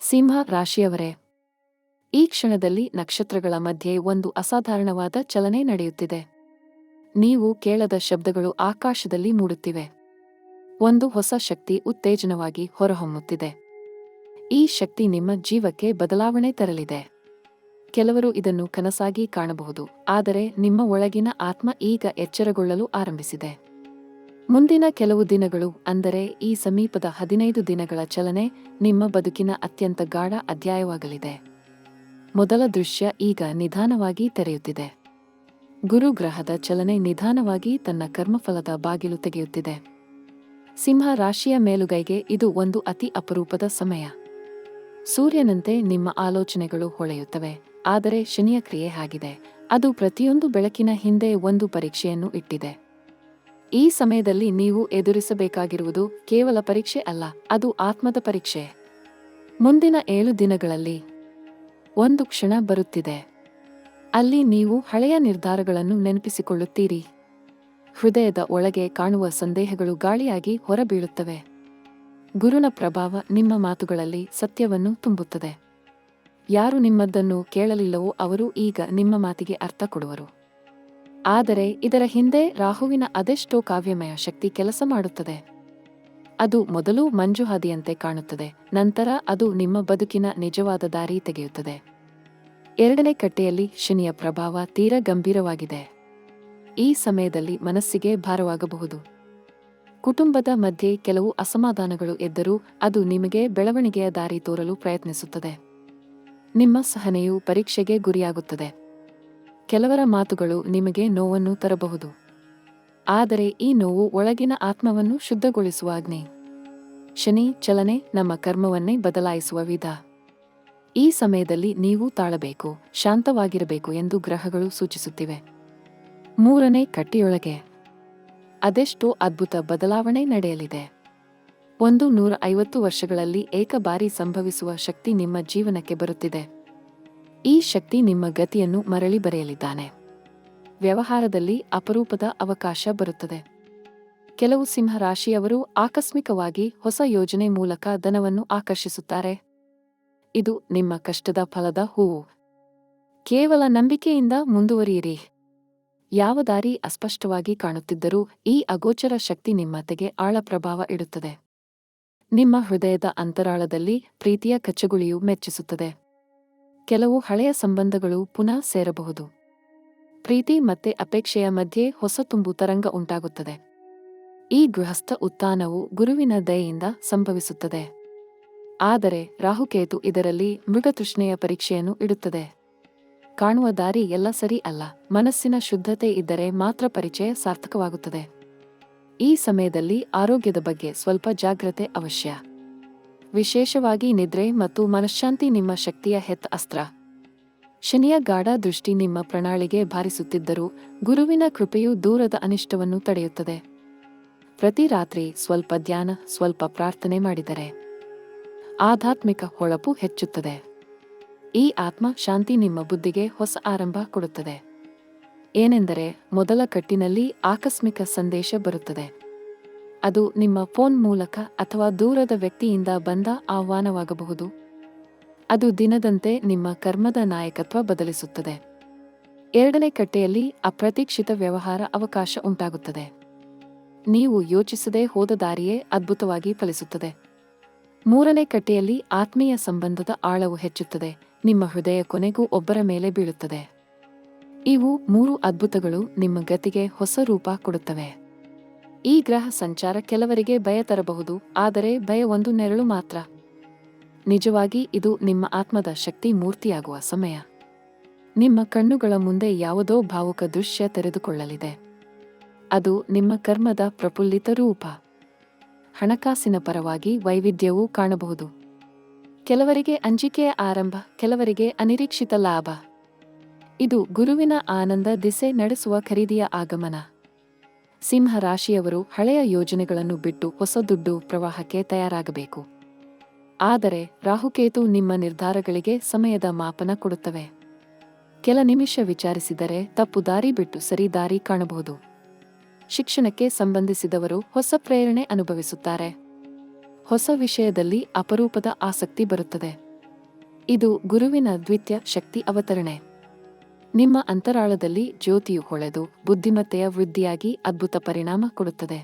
ಸಿಂಹ ರಾಶಿಯವರೇ, ಈ ಕ್ಷಣದಲ್ಲಿ ನಕ್ಷತ್ರಗಳ ಮಧ್ಯೆ ಒಂದು ಅಸಾಧಾರಣವಾದ ಚಲನೆ ನಡೆಯುತ್ತಿದೆ. ನೀವು ಕೇಳದ ಶಬ್ದಗಳು ಆಕಾಶದಲ್ಲಿ ಮೂಡುತ್ತಿವೆ. ಒಂದು ಹೊಸ ಶಕ್ತಿ ಉತ್ತೇಜನವಾಗಿ ಹೊರಹೊಮ್ಮುತ್ತಿದೆ. ಈ ಶಕ್ತಿ ನಿಮ್ಮ ಜೀವಕ್ಕೆ ಬದಲಾವಣೆ ತರಲಿದೆ. ಕೆಲವರು ಇದನ್ನು ಕನಸಾಗಿ ಕಾಣಬಹುದು, ಆದರೆ ನಿಮ್ಮ ಒಳಗಿನ ಆತ್ಮ ಈಗ ಎಚ್ಚರಗೊಳ್ಳಲು ಆರಂಭಿಸಿದೆ. ಮುಂದಿನ ಕೆಲವು ದಿನಗಳು, ಅಂದರೆ ಈ ಸಮೀಪದ 15 ದಿನಗಳ ಚಲನೆ, ನಿಮ್ಮ ಬದುಕಿನ ಅತ್ಯಂತ ಗಾಢ ಅಧ್ಯಾಯವಾಗಲಿದೆ. ಮೊದಲ ದೃಶ್ಯ ಈಗ ನಿಧಾನವಾಗಿ ತೆರೆಯುತ್ತಿದೆ. ಗುರು ಗ್ರಹದ ಚಲನೆ ನಿಧಾನವಾಗಿ ತನ್ನ ಕರ್ಮಫಲದ ಬಾಗಿಲು ತೆಗೆಯುತ್ತಿದೆ. ಸಿಂಹ ರಾಶಿಯ ಮೇಲುಗೈಗೆ ಇದು ಒಂದು ಅತಿ ಅಪರೂಪದ ಸಮಯ. ಸೂರ್ಯನಂತೆ ನಿಮ್ಮ ಆಲೋಚನೆಗಳು ಹೊಳೆಯುತ್ತವೆ, ಆದರೆ ಶನಿಯ ಕ್ರಿಯೆ ಆಗಿದೆ. ಅದು ಪ್ರತಿಯೊಂದು ಬೆಳಕಿನ ಹಿಂದೆ ಒಂದು ಪರೀಕ್ಷೆಯನ್ನು ಇಟ್ಟಿದೆ. ಈ ಸಮಯದಲ್ಲಿ ನೀವು ಎದುರಿಸಬೇಕಾಗಿರುವುದು ಕೇವಲ ಪರೀಕ್ಷೆ ಅಲ್ಲ, ಅದು ಆತ್ಮದ ಪರೀಕ್ಷೆ. ಮುಂದಿನ 7 ದಿನಗಳಲ್ಲಿ ಒಂದು ಕ್ಷಣ ಬರುತ್ತಿದೆ. ಅಲ್ಲಿ ನೀವು ಹಳೆಯ ನಿರ್ಧಾರಗಳನ್ನು ನೆನಪಿಸಿಕೊಳ್ಳುತ್ತೀರಿ. ಹೃದಯದ ಒಳಗೆ ಕಾಣುವ ಸಂದೇಹಗಳು ಗಾಳಿಯಾಗಿ ಹೊರಬೀಳುತ್ತವೆ. ಗುರುನ ಪ್ರಭಾವ ನಿಮ್ಮ ಮಾತುಗಳಲ್ಲಿ ಸತ್ಯವನ್ನು ತುಂಬುತ್ತದೆ. ಯಾರು ನಿಮ್ಮದನ್ನು ಕೇಳಲಿಲ್ಲವೋ ಅವರು ಈಗ ನಿಮ್ಮ ಮಾತಿಗೆ ಅರ್ಥ ಕೊಡುವರು. ಆದರೆ ಇದರ ಹಿಂದೆ ರಾಹುವಿನ ಅದೆಷ್ಟೋ ಕಾವ್ಯಮಯ ಶಕ್ತಿ ಕೆಲಸ ಮಾಡುತ್ತದೆ. ಅದು ಮೊದಲು ಮಂಜುಹಾದಿಯಂತೆ ಕಾಣುತ್ತದೆ, ನಂತರ ಅದು ನಿಮ್ಮ ಬದುಕಿನ ನಿಜವಾದ ದಾರಿ ತೆಗೆಯುತ್ತದೆ. 2ನೇ ಕಟ್ಟೆಯಲ್ಲಿ ಶನಿಯ ಪ್ರಭಾವ ತೀರಾ ಗಂಭೀರವಾಗಿದೆ. ಈ ಸಮಯದಲ್ಲಿ ಮನಸ್ಸಿಗೆ ಭಾರವಾಗಬಹುದು. ಕುಟುಂಬದ ಮಧ್ಯೆ ಕೆಲವು ಅಸಮಾಧಾನಗಳು ಎದ್ದರೂ ಅದು ನಿಮಗೆ ಬೆಳವಣಿಗೆಯ ದಾರಿ ತೋರಲು ಪ್ರಯತ್ನಿಸುತ್ತದೆ. ನಿಮ್ಮ ಸಹನೆಯು ಪರೀಕ್ಷೆಗೆ ಗುರಿಯಾಗುತ್ತದೆ. ಕೆಲವರ ಮಾತುಗಳು ನಿಮಗೆ ನೋವನ್ನು ತರಬಹುದು, ಆದರೆ ಈ ನೋವು ಒಳಗಿನ ಆತ್ಮವನ್ನು ಶುದ್ಧಗೊಳಿಸುವ ಅಗ್ನಿ. ಶನಿ ಚಲನೆ ನಮ್ಮ ಕರ್ಮವನ್ನೇ ಬದಲಾಯಿಸುವ ವಿಧ. ಈ ಸಮಯದಲ್ಲಿ ನೀವು ತಾಳಬೇಕು, ಶಾಂತವಾಗಿರಬೇಕು ಎಂದು ಗ್ರಹಗಳು ಸೂಚಿಸುತ್ತಿವೆ. 3ನೇ ಕಟ್ಟೆಯೊಳಗೆ ಅದೆಷ್ಟೋ ಅದ್ಭುತ ಬದಲಾವಣೆ ನಡೆಯಲಿದೆ. 150 ವರ್ಷಗಳಲ್ಲಿ ಏಕಬಾರಿ ಸಂಭವಿಸುವ ಶಕ್ತಿ ನಿಮ್ಮ ಜೀವನಕ್ಕೆ ಬರುತ್ತಿದೆ. ಈ ಶಕ್ತಿ ನಿಮ್ಮ ಗತಿಯನ್ನು ಮರಳಿ ಬರೆಯಲಿದ್ದಾನೆ. ವ್ಯವಹಾರದಲ್ಲಿ ಅಪರೂಪದ ಅವಕಾಶ ಬರುತ್ತದೆ. ಕೆಲವು ಸಿಂಹ ರಾಶಿಯವರು ಆಕಸ್ಮಿಕವಾಗಿ ಹೊಸ ಯೋಜನೆ ಮೂಲಕ ಧನವನ್ನು ಆಕರ್ಷಿಸುತ್ತಾರೆ. ಇದು ನಿಮ್ಮ ಕಷ್ಟದ ಫಲದ ಹೂವು. ಕೇವಲ ನಂಬಿಕೆಯಿಂದ ಮುಂದುವರಿಯಿರಿ. ಯಾವ ದಾರಿ ಅಸ್ಪಷ್ಟವಾಗಿ ಕಾಣುತ್ತಿದ್ದರೂ ಈ ಅಗೋಚರ ಶಕ್ತಿ ನಿಮ್ಮತೆಗೆ ಆಳ ಪ್ರಭಾವ ಇಡುತ್ತದೆ. ನಿಮ್ಮ ಹೃದಯದ ಅಂತರಾಳದಲ್ಲಿ ಪ್ರೀತಿಯ ಕಚ್ಚಗುಳಿಯು ಮೆಚ್ಚಿಸುತ್ತದೆ. ಕೆಲವು ಹಳೆಯ ಸಂಬಂಧಗಳು ಪುನಃ ಸೇರಬಹುದು. ಪ್ರೀತಿ ಮತ್ತೆ ಅಪೇಕ್ಷೆಯ ಮಧ್ಯೆ ಹೊಸ ತುಂಬು ತರಂಗ ಉಂಟಾಗುತ್ತದೆ. ಈ ಗೃಹಸ್ಥ ಉತ್ಥಾನವು ಗುರುವಿನ ದಯೆಯಿಂದ ಸಂಭವಿಸುತ್ತದೆ. ಆದರೆ ರಾಹುಕೇತು ಇದರಲ್ಲಿ ಮೃಗತೃಷ್ಣೆಯ ಪರೀಕ್ಷೆಯನ್ನು ಇಡುತ್ತದೆ. ಕಾಣುವ ದಾರಿ ಎಲ್ಲ ಸರಿ ಅಲ್ಲ, ಮನಸ್ಸಿನ ಶುದ್ಧತೆ ಇದ್ದರೆ ಮಾತ್ರ ಪರಿಚಯ ಸಾರ್ಥಕವಾಗುತ್ತದೆ. ಈ ಸಮಯದಲ್ಲಿ ಆರೋಗ್ಯದ ಬಗ್ಗೆ ಸ್ವಲ್ಪ ಜಾಗ್ರತೆ ಅವಶ್ಯ. ವಿಶೇಷವಾಗಿ ನಿದ್ರೆ ಮತ್ತು ಮನಃಶಾಂತಿ ನಿಮ್ಮ ಶಕ್ತಿಯ ಹೆತ್ತ ಅಸ್ತ್ರ. ಶನಿಯ ಗಾಢ ದೃಷ್ಟಿ ನಿಮ್ಮ ಪ್ರಣಾಳಿಗೆ ಭಾರಿಸುತ್ತಿದ್ದರೂ ಗುರುವಿನ ಕೃಪೆಯು ದೂರದ ಅನಿಷ್ಟವನ್ನು ತಡೆಯುತ್ತದೆ. ಪ್ರತಿ ರಾತ್ರಿ ಸ್ವಲ್ಪ ಧ್ಯಾನ, ಸ್ವಲ್ಪ ಪ್ರಾರ್ಥನೆ ಮಾಡಿದರೆ ಆಧ್ಯಾತ್ಮಿಕ ಹೊಳಪು ಹೆಚ್ಚುತ್ತದೆ. ಈ ಆತ್ಮ ಶಾಂತಿ ನಿಮ್ಮ ಬುದ್ಧಿಗೆ ಹೊಸ ಆರಂಭ ಕೊಡುತ್ತದೆ. ಏನೆಂದರೆ, ಮೊದಲ ಕಟ್ಟಿನಲ್ಲಿ ಆಕಸ್ಮಿಕ ಸಂದೇಶ ಬರುತ್ತದೆ. ಅದು ನಿಮ್ಮ ಫೋನ್ ಮೂಲಕ ಅಥವಾ ದೂರದ ವ್ಯಕ್ತಿಯಿಂದ ಬಂದ ಆಹ್ವಾನವಾಗಬಹುದು. ಅದು ದಿನದಂತೆ ನಿಮ್ಮ ಕರ್ಮದ ನಾಯಕತ್ವ ಬದಲಿಸುತ್ತದೆ. 2ನೇ ಕಟ್ಟೆಯಲ್ಲಿ ಅಪ್ರತೀಕ್ಷಿತ ವ್ಯವಹಾರ ಅವಕಾಶ ಉಂಟಾಗುತ್ತದೆ. ನೀವು ಯೋಚಿಸದೇ ಹೋದ ದಾರಿಯೇ ಅದ್ಭುತವಾಗಿ ಫಲಿಸುತ್ತದೆ. 3ನೇ ಕಟ್ಟೆಯಲ್ಲಿ ಆತ್ಮೀಯ ಸಂಬಂಧದ ಆಳವು ಹೆಚ್ಚುತ್ತದೆ. ನಿಮ್ಮ ಹೃದಯ ಕೊನೆಗೂ ಒಬ್ಬರ ಮೇಲೆ ಬೀಳುತ್ತದೆ. ಇವು 3 ಅದ್ಭುತಗಳು ನಿಮ್ಮ ಗತಿಗೆ ಹೊಸ ರೂಪ ಕೊಡುತ್ತವೆ. ಈ ಗ್ರಹ ಸಂಚಾರ ಕೆಲವರಿಗೆ ಭಯ ತರಬಹುದು, ಆದರೆ ಭಯ ಒಂದು ನೆರಳು ಮಾತ್ರ. ನಿಜವಾಗಿ ಇದು ನಿಮ್ಮ ಆತ್ಮದ ಶಕ್ತಿ ಮೂರ್ತಿಯಾಗುವ ಸಮಯ. ನಿಮ್ಮ ಕಣ್ಣುಗಳ ಮುಂದೆ ಯಾವುದೋ ಭಾವುಕ ದೃಶ್ಯ ತೆರೆದುಕೊಳ್ಳಲಿದೆ. ಅದು ನಿಮ್ಮ ಕರ್ಮದ ಪ್ರಫುಲ್ಲಿತ ರೂಪ. ಹಣಕಾಸಿನ ಪರವಾಗಿ ವೈವಿಧ್ಯವೂ ಕಾಣಬಹುದು. ಕೆಲವರಿಗೆ ಅಂಜಿಕೆಯ ಆರಂಭ, ಕೆಲವರಿಗೆ ಅನಿರೀಕ್ಷಿತ ಲಾಭ. ಇದು ಗುರುವಿನ ಆನಂದ ದಿಸೆ ನಡೆಸುವ ಖರೀದಿಯ ಆಗಮನ. ಸಿಂಹ ರಾಶಿಯವರು ಹಳೆಯ ಯೋಜನೆಗಳನ್ನು ಬಿಟ್ಟು ಹೊಸ ದುಡ್ಡು ಪ್ರವಾಹಕ್ಕೆ ತಯಾರಾಗಬೇಕು. ಆದರೆ ರಾಹುಕೇತು ನಿಮ್ಮ ನಿರ್ಧಾರಗಳಿಗೆ ಸಮಯದ ಮಾಪನ ಕೊಡುತ್ತವೆ. ಕೆಲ ನಿಮಿಷ ವಿಚಾರಿಸಿದರೆ ತಪ್ಪು ದಾರಿ ಬಿಟ್ಟು ಸರಿ ದಾರಿ ಕಾಣಬಹುದು. ಶಿಕ್ಷಣಕ್ಕೆ ಸಂಬಂಧಿಸಿದವರು ಹೊಸ ಪ್ರೇರಣೆ ಅನುಭವಿಸುತ್ತಾರೆ. ಹೊಸ ವಿಷಯದಲ್ಲಿ ಅಪರೂಪದ ಆಸಕ್ತಿ ಬರುತ್ತದೆ. ಇದು ಗುರುವಿನ ದ್ವಿತೀಯ ಶಕ್ತಿ ಅವತರಣೆ. ನಿಮ್ಮ ಅಂತರಾಳದಲ್ಲಿ ಜ್ಯೋತಿಯು ಹೊಳೆದು ಬುದ್ಧಿಮತ್ತೆಯ ವೃದ್ಧಿಯಾಗಿ ಅದ್ಭುತ ಪರಿಣಾಮ ಕೊಡುತ್ತದೆ.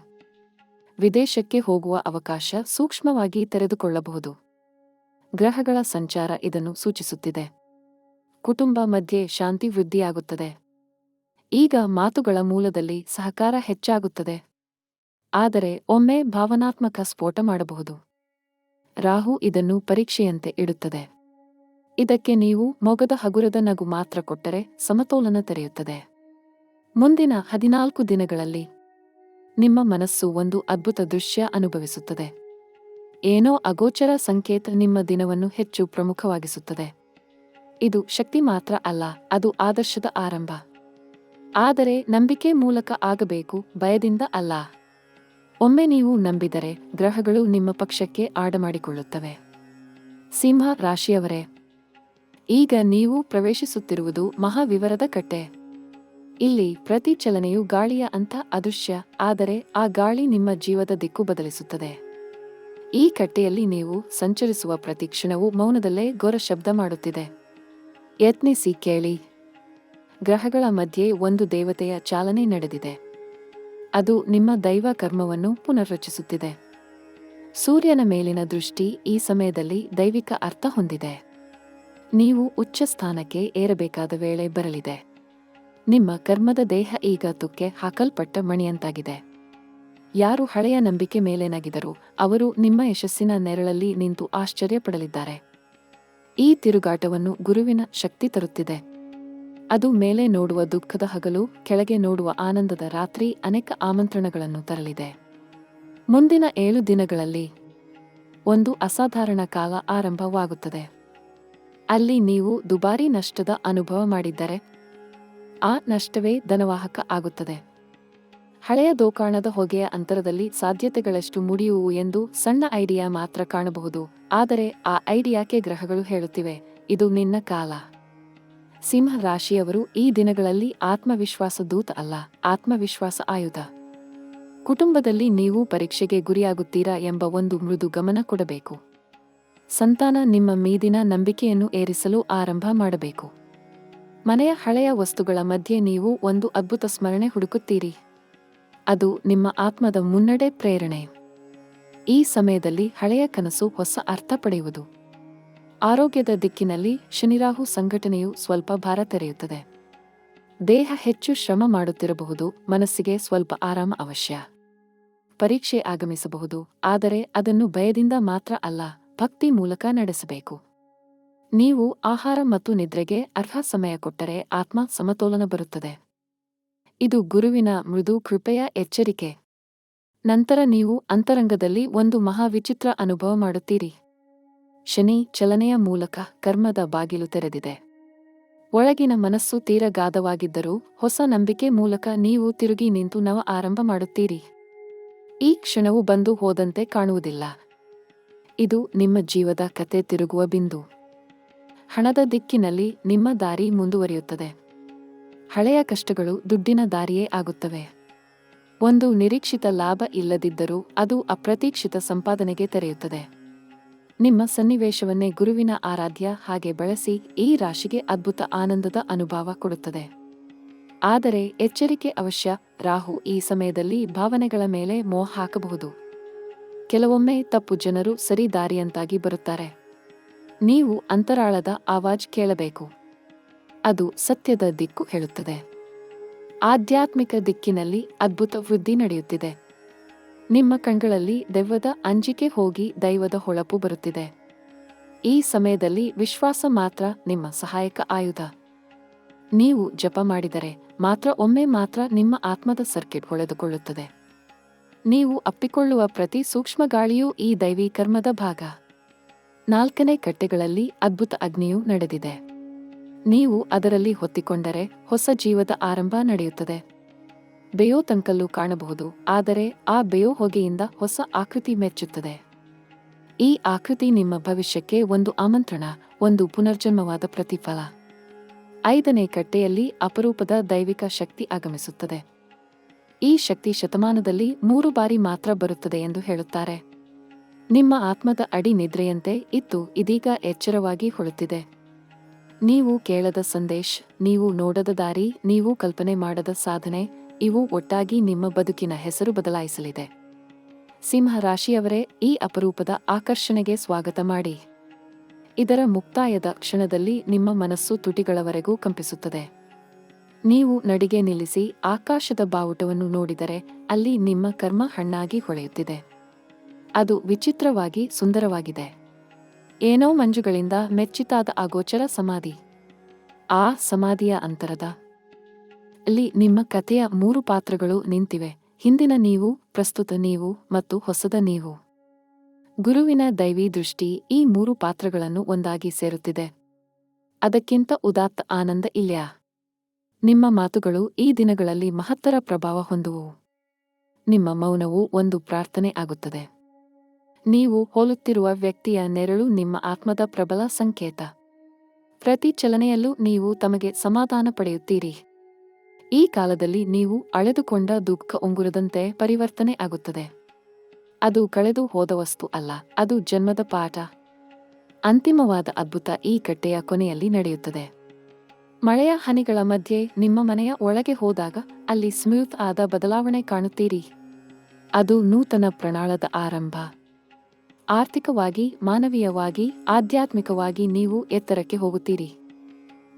ವಿದೇಶಕ್ಕೆ ಹೋಗುವ ಅವಕಾಶ ಸೂಕ್ಷ್ಮವಾಗಿ ತೆರೆದುಕೊಳ್ಳಬಹುದು. ಗ್ರಹಗಳ ಸಂಚಾರ ಇದನ್ನು ಸೂಚಿಸುತ್ತಿದೆ. ಕುಟುಂಬ ಮಧ್ಯೆ ಶಾಂತಿ ವೃದ್ಧಿಯಾಗುತ್ತದೆ. ಈಗ ಮಾತುಗಳ ಮೂಲದಲ್ಲಿ ಸಹಕಾರ ಹೆಚ್ಚಾಗುತ್ತದೆ. ಆದರೆ ಒಮ್ಮೆ ಭಾವನಾತ್ಮಕ ಸ್ಫೋಟ ಮಾಡಬಹುದು. ರಾಹು ಇದನ್ನು ಪರೀಕ್ಷೆಯಂತೆ ಇಡುತ್ತದೆ. ಇದಕ್ಕೆ ನೀವು ಮೊಗದ ಹಗುರದ ನಗು ಮಾತ್ರ ಕೊಟ್ಟರೆ ಸಮತೋಲನ ತೆರೆಯುತ್ತದೆ. ಮುಂದಿನ 14 ದಿನಗಳಲ್ಲಿ ನಿಮ್ಮ ಮನಸ್ಸು ಒಂದು ಅದ್ಭುತ ದೃಶ್ಯ ಅನುಭವಿಸುತ್ತದೆ. ಏನೋ ಅಗೋಚರ ಸಂಕೇತ ನಿಮ್ಮ ದಿನವನ್ನು ಹೆಚ್ಚು ಪ್ರಮುಖವಾಗಿಸುತ್ತದೆ. ಇದು ಶಕ್ತಿ ಮಾತ್ರ ಅಲ್ಲ, ಅದು ಆದರ್ಶದ ಆರಂಭ. ಆದರೆ ನಂಬಿಕೆ ಮೂಲಕ ಆಗಬೇಕು, ಭಯದಿಂದ ಅಲ್ಲ. ಒಮ್ಮೆ ನೀವು ನಂಬಿದರೆ ಗ್ರಹಗಳು ನಿಮ್ಮ ಪಕ್ಷಕ್ಕೆ ಆಡಮಾಡಿಕೊಳ್ಳುತ್ತವೆ. ಸಿಂಹ ರಾಶಿಯವರೇ, ಈಗ ನೀವು ಪ್ರವೇಶಿಸುತ್ತಿರುವುದು ಮಹಾವಿವರದ ಕಟ್ಟೆ. ಇಲ್ಲಿ ಪ್ರತಿ ಚಲನೆಯು ಗಾಳಿಯ ಅಂಥ ಅದೃಶ್ಯ, ಆದರೆ ಆ ಗಾಳಿ ನಿಮ್ಮ ಜೀವದ ದಿಕ್ಕು ಬದಲಿಸುತ್ತದೆ. ಈ ಕಟ್ಟೆಯಲ್ಲಿ ನೀವು ಸಂಚರಿಸುವ ಪ್ರತಿ ಕ್ಷಣವೂ ಮೌನದಲ್ಲೇ ಘೋರ ಶಬ್ದ ಮಾಡುತ್ತಿದೆ. ಯತ್ನಿಸಿ ಕೇಳಿ. ಗ್ರಹಗಳ ಮಧ್ಯೆ ಒಂದು ದೇವತೆಯ ಚಾಲನೆ ನಡೆದಿದೆ. ಅದು ನಿಮ್ಮ ದೈವ ಕರ್ಮವನ್ನು ಪುನರ್ರಚಿಸುತ್ತಿದೆ. ಸೂರ್ಯನ ಮೇಲಿನ ದೃಷ್ಟಿ ಈ ಸಮಯದಲ್ಲಿ ದೈವಿಕ ಅರ್ಥ ಹೊಂದಿದೆ. ನೀವು ಉಚ್ಚ ಸ್ಥಾನಕ್ಕೆ ಏರಬೇಕಾದ ವೇಳೆ ಬರಲಿದೆ. ನಿಮ್ಮ ಕರ್ಮದ ದೇಹ ಈಗ ತುಕ್ಕೆ ಹಾಕಲ್ಪಟ್ಟ ಮಣಿಯಂತಾಗಿದೆ. ಯಾರು ಹಳೆಯ ನಂಬಿಕೆ ಮೇಲೆ ನಗಿದರು, ಅವರು ನಿಮ್ಮ ಯಶಸ್ಸಿನ ನೆರಳಲ್ಲಿ ನಿಂತು ಆಶ್ಚರ್ಯ ಪಡಲಿದ್ದಾರೆ. ಈ ತಿರುಗಾಟವನ್ನು ಗುರುವಿನ ಶಕ್ತಿ ತರುತ್ತಿದೆ. ಅದು ಮೇಲೆ ನೋಡುವ ದುಃಖದ ಹಗಲು, ಕೆಳಗೆ ನೋಡುವ ಆನಂದದ ರಾತ್ರಿ ಅನೇಕ ಆಮಂತ್ರಣಗಳನ್ನು ತರಲಿದೆ. ಮುಂದಿನ 7 ದಿನಗಳಲ್ಲಿ ಒಂದು ಅಸಾಧಾರಣ ಕಾಲ ಆರಂಭವಾಗುತ್ತದೆ. ಅಲ್ಲಿ ನೀವು ದುಬಾರಿ ನಷ್ಟದ ಅನುಭವ ಮಾಡಿದ್ದರೆ ಆ ನಷ್ಟವೇ ಧನವಾಹಕ ಆಗುತ್ತದೆ. ಹಳೆಯ ದೋಕಾಣದ ಹೊಗೆಯ ಅಂತರದಲ್ಲಿ ಸಾಧ್ಯತೆಗಳಷ್ಟು ಮುಡಿಯುವು ಎಂದು ಸಣ್ಣ ಐಡಿಯಾ ಮಾತ್ರ ಕಾಣಬಹುದು. ಆದರೆ ಆ ಐಡಿಯಾಕ್ಕೆ ಗ್ರಹಗಳು ಹೇಳುತ್ತಿವೆ, ಇದು ನಿನ್ನ ಕಾಲ. ಸಿಂಹ ರಾಶಿಯವರು ಈ ದಿನಗಳಲ್ಲಿ ಆತ್ಮವಿಶ್ವಾಸ ದೂತ ಅಲ್ಲ, ಆತ್ಮವಿಶ್ವಾಸ ಆಯುಧ. ಕುಟುಂಬದಲ್ಲಿ ನೀವು ಪರೀಕ್ಷೆಗೆ ಗುರಿಯಾಗುತ್ತೀರಾ ಎಂಬ ಒಂದು ಮೃದು ಗಮನ ಕೊಡಬೇಕು. ಸಂತಾನ ನಿಮ್ಮ ಮೀದಿನ ನಂಬಿಕೆಯನ್ನು ಏರಿಸಲು ಆರಂಭ ಮಾಡಬೇಕು. ಮನೆಯ ಹಳೆಯ ವಸ್ತುಗಳ ಮಧ್ಯೆ ನೀವು ಒಂದು ಅದ್ಭುತ ಸ್ಮರಣೆ ಹುಡುಕುತ್ತೀರಿ. ಅದು ನಿಮ್ಮ ಆತ್ಮದ ಮುನ್ನಡೆ ಪ್ರೇರಣೆ. ಈ ಸಮಯದಲ್ಲಿ ಹಳೆಯ ಕನಸು ಹೊಸ ಅರ್ಥ ಪಡೆಯುವುದು. ಆರೋಗ್ಯದ ದಿಕ್ಕಿನಲ್ಲಿ ಶನಿರಾಹು ಸಂಘಟನೆಯು ಸ್ವಲ್ಪ ಭಾರ ತೆರೆಯುತ್ತದೆ. ದೇಹ ಹೆಚ್ಚು ಶ್ರಮ ಮಾಡುತ್ತಿರಬಹುದು, ಮನಸ್ಸಿಗೆ ಸ್ವಲ್ಪ ಆರಾಮ ಅವಶ್ಯ. ಪರೀಕ್ಷೆ ಆಗಮಿಸಬಹುದು, ಆದರೆ ಅದನ್ನು ಭಯದಿಂದ ಮಾತ್ರ ಅಲ್ಲ, ಭಕ್ತಿ ಮೂಲಕ ನಡೆಸಬೇಕು. ನೀವು ಆಹಾರ ಮತ್ತು ನಿದ್ರೆಗೆ ಅರ್ಹ ಸಮಯ ಕೊಟ್ಟರೆ ಆತ್ಮ ಸಮತೋಲನ ಬರುತ್ತದೆ. ಇದು ಗುರುವಿನ ಮೃದು ಕೃಪೆಯ ಎಚ್ಚರಿಕೆ. ನಂತರ ನೀವು ಅಂತರಂಗದಲ್ಲಿ ಒಂದು ಮಹಾವಿಚಿತ್ರ ಅನುಭವ ಮಾಡುತ್ತೀರಿ. ಶನಿ ಚಲನೆಯ ಮೂಲಕ ಕರ್ಮದ ಬಾಗಿಲು ತೆರೆದಿದೆ. ಒಳಗಿನ ಮನಸ್ಸು ತೀರ ಗಾಢವಾಗಿದ್ದರೂ ಹೊಸ ನಂಬಿಕೆ ಮೂಲಕ ನೀವು ತಿರುಗಿ ನಿಂತು ನವ ಆರಂಭ ಮಾಡುತ್ತೀರಿ. ಈ ಕ್ಷಣವು ಬಂದು ಹೋದಂತೆ ಕಾಣುವುದಿಲ್ಲ. ಇದು ನಿಮ್ಮ ಜೀವದ ಕತೆ ತಿರುಗುವ ಬಿಂದು. ಹಣದ ದಿಕ್ಕಿನಲ್ಲಿ ನಿಮ್ಮ ದಾರಿ ಮುಂದುವರಿಯುತ್ತದೆ. ಹಳೆಯ ಕಷ್ಟಗಳು ದುಡ್ಡಿನ ದಾರಿಯೇ ಆಗುತ್ತವೆ. ಒಂದು ನಿರೀಕ್ಷಿತ ಲಾಭ ಇಲ್ಲದಿದ್ದರೂ ಅದು ಅಪ್ರತೀಕ್ಷಿತ ಸಂಪಾದನೆಗೆ ತೆರೆಯುತ್ತದೆ. ನಿಮ್ಮ ಸನ್ನಿವೇಶವನ್ನೇ ಗುರುವಿನ ಆರಾಧ್ಯ ಹಾಗೆ ಬಳಸಿ ಈ ರಾಶಿಗೆ ಅದ್ಭುತ ಆನಂದದ ಅನುಭವ ಕೊಡುತ್ತದೆ. ಆದರೆ ಎಚ್ಚರಿಕೆ ಅವಶ್ಯ. ರಾಹು ಈ ಸಮಯದಲ್ಲಿ ಭಾವನೆಗಳ ಮೇಲೆ ಮೋಹ ಹಾಕಬಹುದು. ಕೆಲವೊಮ್ಮೆ ತಪ್ಪು ಜನರು ಸರಿ ದಾರಿಯಂತಾಗಿ ಬರುತ್ತಾರೆ. ನೀವು ಅಂತರಾಳದ ಆವಾಜ್ ಕೇಳಬೇಕು. ಅದು ಸತ್ಯದ ದಿಕ್ಕು ಹೇಳುತ್ತದೆ. ಆಧ್ಯಾತ್ಮಿಕ ದಿಕ್ಕಿನಲ್ಲಿ ಅದ್ಭುತ ವೃದ್ಧಿ ನಡೆಯುತ್ತಿದೆ. ನಿಮ್ಮ ಕಣ್ಗಳಲ್ಲಿ ದೆವ್ವದ ಅಂಜಿಕೆ ಹೋಗಿ ದೈವದ ಹೊಳಪು ಬರುತ್ತಿದೆ. ಈ ಸಮಯದಲ್ಲಿ ವಿಶ್ವಾಸ ಮಾತ್ರ ನಿಮ್ಮ ಸಹಾಯಕ ಆಯುಧ. ನೀವು ಜಪ ಮಾಡಿದರೆ ಮಾತ್ರ ಒಮ್ಮೆ ಮಾತ್ರ ನಿಮ್ಮ ಆತ್ಮದ ಸರ್ಕಿಟ್ ಹೊಳೆದುಕೊಳ್ಳುತ್ತದೆ. ನೀವು ಅಪ್ಪಿಕೊಳ್ಳುವ ಪ್ರತಿ ಸೂಕ್ಷ್ಮ ಗಾಳಿಯೂ ಈ ದೈವಿ ಕರ್ಮದ ಭಾಗ. 4ನೇ ಕಟ್ಟೆಗಳಲ್ಲಿ ಅದ್ಭುತ ಅಗ್ನಿಯು ನಡೆದಿದೆ. ನೀವು ಅದರಲ್ಲಿ ಹೊತ್ತಿಕೊಂಡರೆ ಹೊಸ ಜೀವದ ಆರಂಭ ನಡೆಯುತ್ತದೆ. ಬೇಯೋ ತಂಕಲ್ಲು ಕಾಣಬಹುದು, ಆದರೆ ಆ ಬೇಯೋ ಹೊಗೆಯಿಂದ ಹೊಸ ಆಕೃತಿ ಮೆಚ್ಚುತ್ತದೆ. ಈ ಆಕೃತಿ ನಿಮ್ಮ ಭವಿಷ್ಯಕ್ಕೆ ಒಂದು ಆಮಂತ್ರಣ, ಒಂದು ಪುನರ್ಜನ್ಮವಾದ ಪ್ರತಿಫಲ. 5ನೇ ಕಟ್ಟೆಯಲ್ಲಿ ಅಪರೂಪದ ದೈವಿಕ ಶಕ್ತಿ ಆಗಮಿಸುತ್ತದೆ. ಈ ಶಕ್ತಿ ಶತಮಾನದಲ್ಲಿ 3 ಬಾರಿ ಮಾತ್ರ ಬರುತ್ತದೆ ಎಂದು ಹೇಳುತ್ತಾರೆ. ನಿಮ್ಮ ಆತ್ಮದ ಅಡಿ ನಿದ್ರೆಯಂತೆ ಇತ್ತು ಇದೀಗ ಎಚ್ಚರವಾಗಿ ಹೊಳುತ್ತಿದೆ. ನೀವು ಕೇಳದ ಸಂದೇಶ, ನೀವು ನೋಡದ ದಾರಿ, ನೀವು ಕಲ್ಪನೆ ಮಾಡದ ಸಾಧನೆ, ಇವು ಒಟ್ಟಾಗಿ ನಿಮ್ಮ ಬದುಕಿನ ಹೆಸರು ಬದಲಾಯಿಸಲಿದೆ. ಸಿಂಹ ರಾಶಿಯವರೇ, ಈ ಅಪರೂಪದ ಆಕರ್ಷಣೆಗೆ ಸ್ವಾಗತ ಮಾಡಿ. ಇದರ ಮುಕ್ತಾಯದ ಕ್ಷಣದಲ್ಲಿ ನಿಮ್ಮ ಮನಸ್ಸು ತುಟಿಗಳವರೆಗೂ ಕಂಪಿಸುತ್ತದೆ. ನೀವು ನಡಿಗೆ ನಿಲ್ಲಿಸಿ ಆಕಾಶದ ಬಾವುಟವನ್ನು ನೋಡಿದರೆ ಅಲ್ಲಿ ನಿಮ್ಮ ಕರ್ಮ ಹಣ್ಣಾಗಿ ಹೊಳೆಯುತ್ತಿದೆ. ಅದು ವಿಚಿತ್ರವಾಗಿ ಸುಂದರವಾಗಿದೆ. ಏನೋ ಮಂಜುಗಳಿಂದ ಮೆಚ್ಚಿತಾದ ಅಗೋಚರ ಸಮಾಧಿ. ಆ ಸಮಾಧಿಯ ಅಂತರದ ಅಲ್ಲಿ ನಿಮ್ಮ ಕಥೆಯ 3 ಪಾತ್ರಗಳು ನಿಂತಿವೆ: ಹಿಂದಿನ ನೀವು, ಪ್ರಸ್ತುತ ನೀವು ಮತ್ತು ಹೊಸದ ನೀವು. ಗುರುವಿನ ದೈವಿ ದೃಷ್ಟಿ ಈ 3 ಪಾತ್ರಗಳನ್ನು ಒಂದಾಗಿ ಸೇರುತ್ತಿದೆ. ಅದಕ್ಕಿಂತ ಉದಾತ್ತ ಆನಂದ ಇಲ್ಲ. ನಿಮ್ಮ ಮಾತುಗಳು ಈ ದಿನಗಳಲ್ಲಿ ಮಹತ್ತರ ಪ್ರಭಾವ ಹೊಂದುವು. ನಿಮ್ಮ ಮೌನವು ಒಂದು ಪ್ರಾರ್ಥನೆ ಆಗುತ್ತದೆ. ನೀವು ಹೋಲುತ್ತಿರುವ ವ್ಯಕ್ತಿಯ ನೆರಳು ನಿಮ್ಮ ಆತ್ಮದ ಪ್ರಬಲ ಸಂಕೇತ. ಪ್ರತಿ ಚಲನೆಯಲ್ಲೂ ನೀವು ತಮಗೆ ಸಮಾಧಾನ ಪಡೆಯುತ್ತೀರಿ. ಈ ಕಾಲದಲ್ಲಿ ನೀವು ಅಳೆದುಕೊಂಡ ದುಃಖ ಉಂಗುರದಂತೆ ಪರಿವರ್ತನೆ ಆಗುತ್ತದೆ. ಅದು ಕಳೆದು ಹೋದ ವಸ್ತು ಅಲ್ಲ, ಅದು ಜನ್ಮದ ಪಾಠ. ಅಂತಿಮವಾದ ಅದ್ಭುತ ಈ ಕಟ್ಟೆಯ ಕೊನೆಯಲ್ಲಿ ನಡೆಯುತ್ತದೆ. ಮಳೆಯ ಹನಿಗಳ ಮಧ್ಯೆ ನಿಮ್ಮ ಮನೆಯ ಒಳಗೆ ಹೋದಾಗ ಅಲ್ಲಿ ಸ್ಮೂತ್ ಆದ ಬದಲಾವಣೆ ಕಾಣುತ್ತೀರಿ. ಅದು ನೂತನ ಪ್ರಣಾಳದ ಆರಂಭ. ಆರ್ಥಿಕವಾಗಿ, ಮಾನವೀಯವಾಗಿ, ಆಧ್ಯಾತ್ಮಿಕವಾಗಿ ನೀವು ಎತ್ತರಕ್ಕೆ ಹೋಗುತ್ತೀರಿ.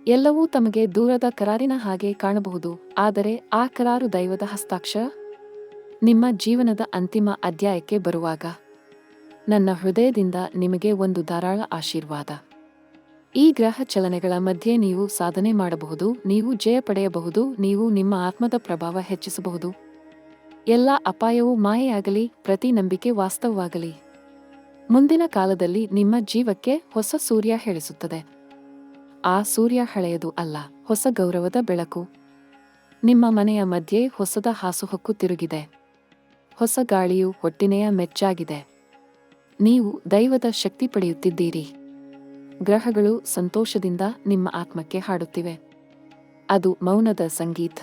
ಎಲ್ಲವೂ ತಮಗೆ ದೂರದ ಕರಾರಿನ ಹಾಗೆ ಕಾಣಬಹುದು, ಆದರೆ ಆ ಕರಾರು ದೈವದ ಹಸ್ತಾಕ್ಷರ. ನಿಮ್ಮ ಜೀವನದ ಅಂತಿಮ ಅಧ್ಯಾಯಕ್ಕೆ ಬರುವಾಗ ನನ್ನ ಹೃದಯದಿಂದ ನಿಮಗೆ ಒಂದು ಧಾರಾಳ ಆಶೀರ್ವಾದ. ಈ ಗ್ರಹ ಚಲನೆಗಳ ಮಧ್ಯೆ ನೀವು ಸಾಧನೆ ಮಾಡಬಹುದು, ನೀವು ಜಯ ಪಡೆಯಬಹುದು, ನೀವು ನಿಮ್ಮ ಆತ್ಮದ ಪ್ರಭಾವ ಹೆಚ್ಚಿಸಬಹುದು. ಎಲ್ಲ ಅಪಾಯವೂ ಮಾಯೆಯಾಗಲಿ, ಪ್ರತಿ ನಂಬಿಕೆ ವಾಸ್ತವವಾಗಲಿ. ಮುಂದಿನ ಕಾಲದಲ್ಲಿ ನಿಮ್ಮ ಜೀವಕ್ಕೆ ಹೊಸ ಸೂರ್ಯ ಹೇಳಿಸುತ್ತದೆ. ಆ ಸೂರ್ಯ ಹಳೆಯದು ಅಲ್ಲ, ಹೊಸ ಗೌರವದ ಬೆಳಕು. ನಿಮ್ಮ ಮನೆಯ ಮಧ್ಯೆ ಹೊಸದ ಹಾಸುಹೊಕ್ಕು ತಿರುಗಿದೆ. ಹೊಸ ಗಾಳಿಯು ಹೊಟ್ಟಿನೆಯ ಮೆಚ್ಚಾಗಿದೆ. ನೀವು ದೈವದ ಶಕ್ತಿ ಪಡೆಯುತ್ತಿದ್ದೀರಿ. ಗ್ರಹಗಳು ಸಂತೋಷದಿಂದ ನಿಮ್ಮ ಆತ್ಮಕ್ಕೆ ಹಾಡುತ್ತಿವೆ. ಅದು ಮೌನದ ಸಂಗೀತ.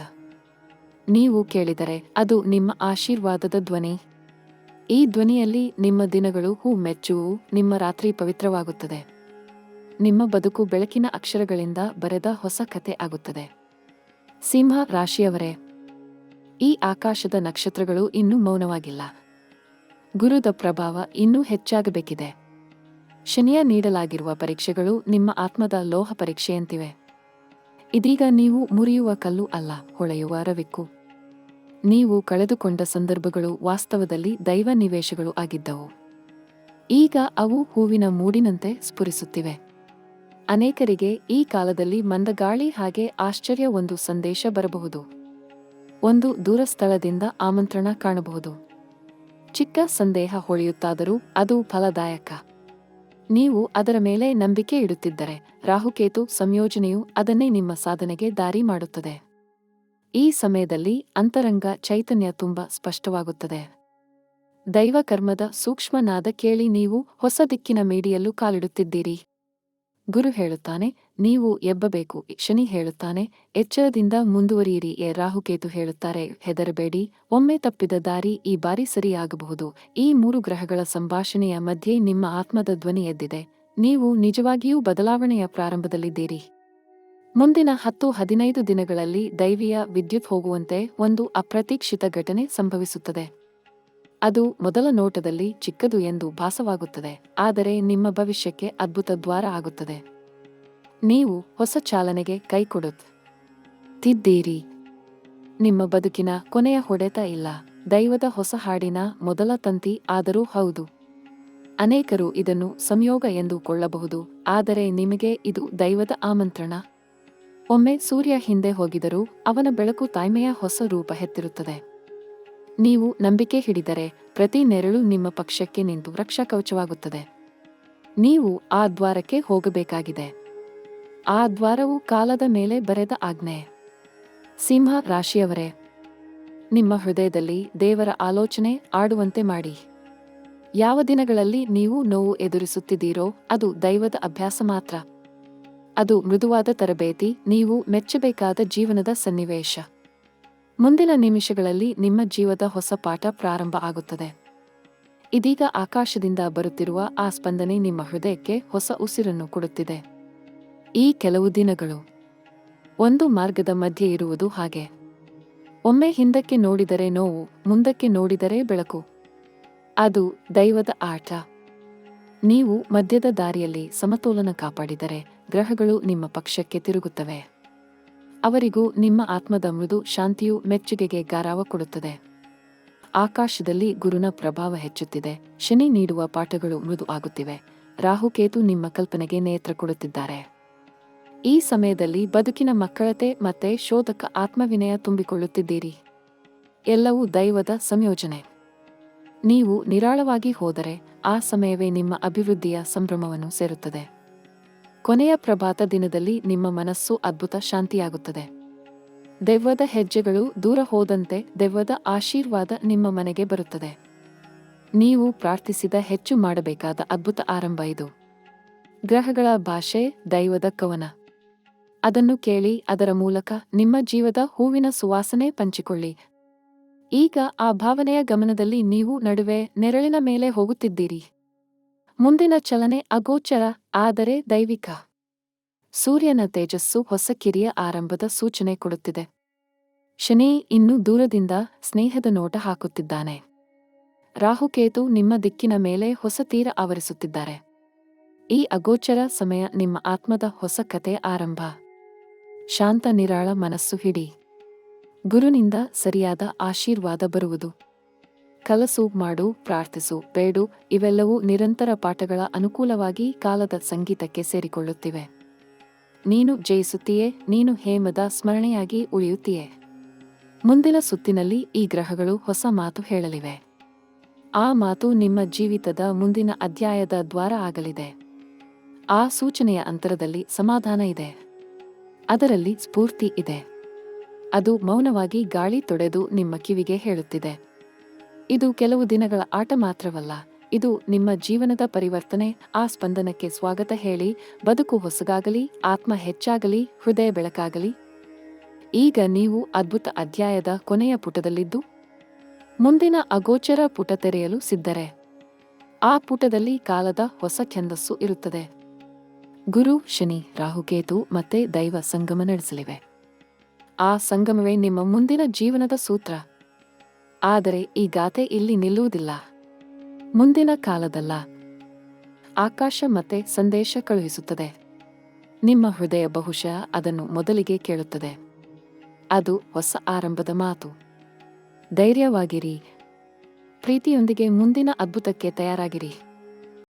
ನೀವು ಕೇಳಿದರೆ ಅದು ನಿಮ್ಮ ಆಶೀರ್ವಾದದ ಧ್ವನಿ. ಈ ಧ್ವನಿಯಲ್ಲಿ ನಿಮ್ಮ ದಿನಗಳು ಹೂ ಮೆಚ್ಚುವು, ನಿಮ್ಮ ರಾತ್ರಿ ಪವಿತ್ರವಾಗುತ್ತದೆ. ನಿಮ್ಮ ಬದುಕು ಬೆಳಕಿನ ಅಕ್ಷರಗಳಿಂದ ಬರೆದ ಹೊಸ ಕತೆ ಆಗುತ್ತದೆ. ಸಿಂಹ ರಾಶಿಯವರೇ, ಈ ಆಕಾಶದ ನಕ್ಷತ್ರಗಳು ಇನ್ನೂ ಮೌನವಾಗಿಲ್ಲ. ಗುರುದ ಪ್ರಭಾವ ಇನ್ನೂ ಹೆಚ್ಚಾಗಬೇಕಿದೆ. ಶನಿಯ ನೀಡಲಾಗಿರುವ ಪರೀಕ್ಷೆಗಳು ನಿಮ್ಮ ಆತ್ಮದ ಲೋಹ ಪರೀಕ್ಷೆಯಂತಿವೆ. ಇದೀಗ ನೀವು ಮುರಿಯುವ ಕಲ್ಲು ಅಲ್ಲ, ಹೊಳೆಯುವ ರವಿಕ್ಕು. ನೀವು ಕಳೆದುಕೊಂಡ ಸಂದರ್ಭಗಳು ವಾಸ್ತವದಲ್ಲಿ ದೈವ ನಿವೇಶಗಳು ಆಗಿದ್ದವು. ಈಗ ಅವು ಹೂವಿನ ಮೂಡಿನಂತೆ ಸ್ಫುರಿಸುತ್ತಿವೆ. ಅನೇಕರಿಗೆ ಈ ಕಾಲದಲ್ಲಿ ಮಂದಗಾಳಿ ಹಾಗೆ ಆಶ್ಚರ್ಯ ಒಂದು ಸಂದೇಶ ಬರಬಹುದು. ಒಂದು ದೂರ ಸ್ಥಳದಿಂದ ಆಮಂತ್ರಣ ಕಾಣಬಹುದು. ಚಿಕ್ಕ ಸಂದೇಹ ಹೊಳೆಯುತ್ತಾದರೂ ಅದು ಫಲದಾಯಕ. ನೀವು ಅದರ ಮೇಲೆ ನಂಬಿಕೆ ಇಡುತ್ತಿದ್ದರೆ ರಾಹುಕೇತು ಸಂಯೋಜನೆಯು ಅದನ್ನೇ ನಿಮ್ಮ ಸಾಧನೆಗೆ ದಾರಿ ಮಾಡುತ್ತದೆ. ಈ ಸಮಯದಲ್ಲಿ ಅಂತರಂಗ ಚೈತನ್ಯ ತುಂಬ ಸ್ಪಷ್ಟವಾಗುತ್ತದೆ. ದೈವ ಕರ್ಮದ ಸೂಕ್ಷ್ಮ ನಾದ ಕೇಳಿ ನೀವು ಹೊಸ ದಿಕ್ಕಿನ ಮೇಡಿಯಲ್ಲೂ ಕಾಲಿಡುತ್ತಿದ್ದೀರಿ. ಗುರು ಹೇಳುತ್ತಾನೆ, ನೀವು ಎಬ್ಬಬೇಕು. ಶನಿ ಹೇಳುತ್ತಾನೆ, ಎಚ್ಚರದಿಂದ ಮುಂದುವರಿಯಿರಿ. ರಾಹುಕೇತು ಹೇಳುತ್ತಾರೆ, ಹೆದರಬೇಡಿ, ಒಮ್ಮೆ ತಪ್ಪಿದ ದಾರಿ ಈ ಬಾರಿ ಸರಿಯಾಗಬಹುದು. ಈ 3 ಗ್ರಹಗಳ ಸಂಭಾಷಣೆಯ ಮಧ್ಯೆ ನಿಮ್ಮ ಆತ್ಮದ ಧ್ವನಿ ಎದ್ದಿದೆ. ನೀವು ನಿಜವಾಗಿಯೂ ಬದಲಾವಣೆಯ ಪ್ರಾರಂಭದಲ್ಲಿದ್ದೀರಿ. ಮುಂದಿನ 10-15 ದಿನಗಳಲ್ಲಿ ದೈವಿಯ ವಿದ್ಯುತ್ ಹೋಗುವಂತೆ ಒಂದು ಅಪ್ರತೀಕ್ಷಿತ ಘಟನೆ ಸಂಭವಿಸುತ್ತದೆ. ಅದು ಮೊದಲ ನೋಟದಲ್ಲಿ ಚಿಕ್ಕದು ಎಂದು ಭಾಸವಾಗುತ್ತದೆ, ಆದರೆ ನಿಮ್ಮ ಭವಿಷ್ಯಕ್ಕೆ ಅದ್ಭುತ ದ್ವಾರ ಆಗುತ್ತದೆ. ನೀವು ಹೊಸ ಚಾಲನೆಗೆ ಕೈ ಕೊಡುತ್ತಿದ್ದೀರಿ. ನಿಮ್ಮ ಬದುಕಿನ ಕೊನೆಯ ಹೊಡೆತ ಇಲ್ಲ, ದೈವದ ಹೊಸ ಹಾಡಿನ ಮೊದಲ ತಂತಿ ಆದರೂ ಹೌದು. ಅನೇಕರು ಇದನ್ನು ಸಂಯೋಗ ಎಂದು ಕೊಳ್ಳಬಹುದು, ಆದರೆ ನಿಮಗೆ ಇದು ದೈವದ ಆಮಂತ್ರಣ. ಒಮ್ಮೆ ಸೂರ್ಯ ಹಿಂದೆ ಹೋಗಿದರೂ ಅವನ ಬೆಳಕು ತಾಯ್ಮೆಯ ಹೊಸ ರೂಪ ಹೆತ್ತಿರುತ್ತದೆ. ನೀವು ನಂಬಿಕೆ ಹಿಡಿದರೆ ಪ್ರತಿ ನೆರಳು ನಿಮ್ಮ ಪಕ್ಷಕ್ಕೆ ನಿಂತು ರಕ್ಷಾ ಕವಚವಾಗುತ್ತದೆ. ನೀವು ಆ ದ್ವಾರಕ್ಕೆ ಹೋಗಬೇಕಾಗಿದೆ. ಆ ದ್ವಾರವು ಕಾಲದ ಮೇಲೆ ಬರೆದ ಆಜ್ಞೆ. ಸಿಂಹ ರಾಶಿಯವರೇ, ನಿಮ್ಮ ಹೃದಯದಲ್ಲಿ ದೇವರ ಆಲೋಚನೆ ಆಡುವಂತೆ ಮಾಡಿ. ಯಾವ ದಿನಗಳಲ್ಲಿ ನೀವು ನೋವು ಎದುರಿಸುತ್ತಿದ್ದೀರೋ ಅದು ದೈವದ ಅಭ್ಯಾಸ ಮಾತ್ರ. ಅದು ಮೃದುವಾದ ತರಬೇತಿ, ನೀವು ಮೆಚ್ಚಬೇಕಾದ ಜೀವನದ ಸನ್ನಿವೇಶ. ಮುಂದಿನ ನಿಮಿಷಗಳಲ್ಲಿ ನಿಮ್ಮ ಜೀವದ ಹೊಸ ಪಾಠ ಪ್ರಾರಂಭ ಆಗುತ್ತದೆ. ಇದೀಗ ಆಕಾಶದಿಂದ ಬರುತ್ತಿರುವ ಆ ಸ್ಪಂದನೆ ನಿಮ್ಮ ಹೃದಯಕ್ಕೆ ಹೊಸ ಉಸಿರನ್ನು ಕೊಡುತ್ತಿದೆ. ಈ ಕೆಲವು ದಿನಗಳು ಒಂದು ಮಾರ್ಗದ ಮಧ್ಯೆ ಇರುವುದು ಹಾಗೆ. ಒಮ್ಮೆ ಹಿಂದಕ್ಕೆ ನೋಡಿದರೆ ನೋವು, ಮುಂದಕ್ಕೆ ನೋಡಿದರೆ ಬೆಳಕು. ಅದು ದೈವದ ಆಟ. ನೀವು ಮಧ್ಯದ ದಾರಿಯಲ್ಲಿ ಸಮತೋಲನ ಕಾಪಾಡಿದರೆ ಗ್ರಹಗಳು ನಿಮ್ಮ ಪಕ್ಷಕ್ಕೆ ತಿರುಗುತ್ತವೆ. ಅವರಿಗೂ ನಿಮ್ಮ ಆತ್ಮದ ಮೃದು ಶಾಂತಿಯು ಮೆಚ್ಚುಗೆಗೆ ಗಾರವ ಕೊಡುತ್ತದೆ. ಆಕಾಶದಲ್ಲಿ ಗುರುನ ಪ್ರಭಾವ ಹೆಚ್ಚುತ್ತಿದೆ. ಶನಿ ನೀಡುವ ಪಾಠಗಳು ಮೃದು ಆಗುತ್ತಿವೆ. ರಾಹುಕೇತು ನಿಮ್ಮ ಕಲ್ಪನೆಗೆ ನೇತ್ರ ಕೊಡುತ್ತಿದ್ದಾರೆ. ಈ ಸಮಯದಲ್ಲಿ ಬದುಕಿನ ಮಕ್ಕಳತೆ ಮತ್ತೆ ಶೋಧಕ ಆತ್ಮವಿನಯ ತುಂಬಿಕೊಳ್ಳುತ್ತಿದ್ದೀರಿ. ಎಲ್ಲವೂ ದೈವದ ಸಂಯೋಜನೆ. ನೀವು ನಿರಾಳವಾಗಿ ಹೋದರೆ ಆ ಸಮಯವೇ ನಿಮ್ಮ ಅಭಿವೃದ್ಧಿಯ ಸಂಭ್ರಮವನ್ನು ಸೇರುತ್ತದೆ. ಕೊನೆಯ ಪ್ರಭಾತ ದಿನದಲ್ಲಿ ನಿಮ್ಮ ಮನಸ್ಸು ಅದ್ಭುತ ಶಾಂತಿಯಾಗುತ್ತದೆ. ದೆವ್ವದ ಹೆಜ್ಜೆಗಳು ದೂರ ಹೋದಂತೆ ದೆವ್ವದ ಆಶೀರ್ವಾದ ನಿಮ್ಮ ಮನೆಗೆ ಬರುತ್ತದೆ. ನೀವು ಪ್ರಾರ್ಥಿಸಿದ ಹೆಚ್ಚು ಮಾಡಬೇಕಾದ ಅದ್ಭುತ ಆರಂಭ ಇದು. ಗ್ರಹಗಳ ಭಾಷೆ ದೈವದ ಕವನ. ಅದನ್ನು ಕೇಳಿ ಅದರ ಮೂಲಕ ನಿಮ್ಮ ಜೀವದ ಹೂವಿನ ಸುವಾಸನೆ ಪಂಚಿಕೊಳ್ಳಿ. ಈಗ ಆ ಭಾವನೆಯ ಗಮನದಲ್ಲಿ ನೀವು ನಡುವೆ ನೆರಳಿನ ಮೇಲೆ ಹೋಗುತ್ತಿದ್ದೀರಿ. ಮುಂದಿನ ಚಲನೆ ಅಗೋಚರ ಆದರೆ ದೈವಿಕ. ಸೂರ್ಯನ ತೇಜಸ್ಸು ಹೊಸ ಕಿರಿಯ ಆರಂಭದ ಸೂಚನೆ ಕೊಡುತ್ತಿದೆ. ಶನಿ ಇನ್ನೂ ದೂರದಿಂದ ಸ್ನೇಹದ ನೋಟ ಹಾಕುತ್ತಿದ್ದಾನೆ. ರಾಹುಕೇತು ನಿಮ್ಮ ದಿಕ್ಕಿನ ಮೇಲೆ ಹೊಸ ತೀರ ಆವರಿಸುತ್ತಿದ್ದಾರೆ. ಈ ಅಗೋಚರ ಸಮಯ ನಿಮ್ಮ ಆತ್ಮದ ಹೊಸ ಕತೆ ಆರಂಭ. ಶಾಂತ ನಿರಾಳ ಮನಸ್ಸು ಹಿಡಿ. ಗುರುನಿಂದ ಸರಿಯಾದ ಆಶೀರ್ವಾದ ಬರುವುದು. ಕಲಸು ಮಾಡು, ಪ್ರಾರ್ಥಿಸು, ಬೇಡು, ಇವೆಲ್ಲವೂ ನಿರಂತರ ಪಾಠಗಳ ಅನುಕೂಲವಾಗಿ ಕಾಲದ ಸಂಗೀತಕ್ಕೆ ಸೇರಿಕೊಳ್ಳುತ್ತಿವೆ. ನೀನು ಜಯಿಸುತ್ತೀಯೇ, ನೀನು ಹೇಮದ ಸ್ಮರಣೆಯಾಗಿ ಉಳಿಯುತ್ತೀಯೇ. ಮುಂದಿನ ಸುತ್ತಿನಲ್ಲಿ ಈ ಗ್ರಹಗಳು ಹೊಸ ಮಾತು ಹೇಳಲಿವೆ. ಆ ಮಾತು ನಿಮ್ಮ ಜೀವಿತದ ಮುಂದಿನ ಅಧ್ಯಾಯದ ದ್ವಾರ ಆಗಲಿದೆ. ಆ ಸೂಚನೆಯ ಅಂತರದಲ್ಲಿ ಸಮಾಧಾನ ಇದೆ. ಅದರಲ್ಲಿ ಸ್ಫೂರ್ತಿ ಇದೆ. ಅದು ಮೌನವಾಗಿ ಗಾಳಿ ತೊಡೆದು ನಿಮ್ಮ ಕಿವಿಗೆ ಹೇಳುತ್ತಿದೆ. ಇದು ಕೆಲವು ದಿನಗಳ ಆಟ ಮಾತ್ರವಲ್ಲ, ಇದು ನಿಮ್ಮ ಜೀವನದ ಪರಿವರ್ತನೆ. ಆ ಸ್ಪಂದನಕ್ಕೆ ಸ್ವಾಗತ ಹೇಳಿ. ಬದುಕು ಹೊಸಗಾಗಲಿ, ಆತ್ಮ ಹೆಚ್ಚಾಗಲಿ, ಹೃದಯ ಬೆಳಕಾಗಲಿ. ಈಗ ನೀವು ಅದ್ಭುತ ಅಧ್ಯಾಯದ ಕೊನೆಯ ಪುಟದಲ್ಲಿದ್ದು ಮುಂದಿನ ಅಗೋಚರ ಪುಟ ತೆರೆಯಲು ಸಿದ್ಧರೆ. ಆ ಪುಟದಲ್ಲಿ ಕಾಲದ ಹೊಸ ಛಂದಸ್ಸು ಇರುತ್ತದೆ. ಗುರು, ಶನಿ, ರಾಹುಕೇತು ಮತ್ತೆ ದೈವ ಸಂಗಮ ನಡೆಸಲಿವೆ. ಆ ಸಂಗಮವೇ ನಿಮ್ಮ ಮುಂದಿನ ಜೀವನದ ಸೂತ್ರ. ಆದರೆ ಈ ಗಾಥೆ ಇಲ್ಲಿ ನಿಲ್ಲುವುದಿಲ್ಲ. ಮುಂದಿನ ಕಾಲದಲ್ಲ. ಆಕಾಶ ಮತ್ತೆ ಸಂದೇಶ ಕಳುಹಿಸುತ್ತದೆ. ನಿಮ್ಮ ಹೃದಯ ಬಹುಶಃ ಅದನ್ನು ಮೊದಲಿಗೆ ಕೇಳುತ್ತದೆ. ಅದು ಹೊಸ ಆರಂಭದ ಮಾತು. ಧೈರ್ಯವಾಗಿರಿ. ಪ್ರೀತಿಯೊಂದಿಗೆ ಮುಂದಿನ ಅದ್ಭುತಕ್ಕೆ ತಯಾರಾಗಿರಿ.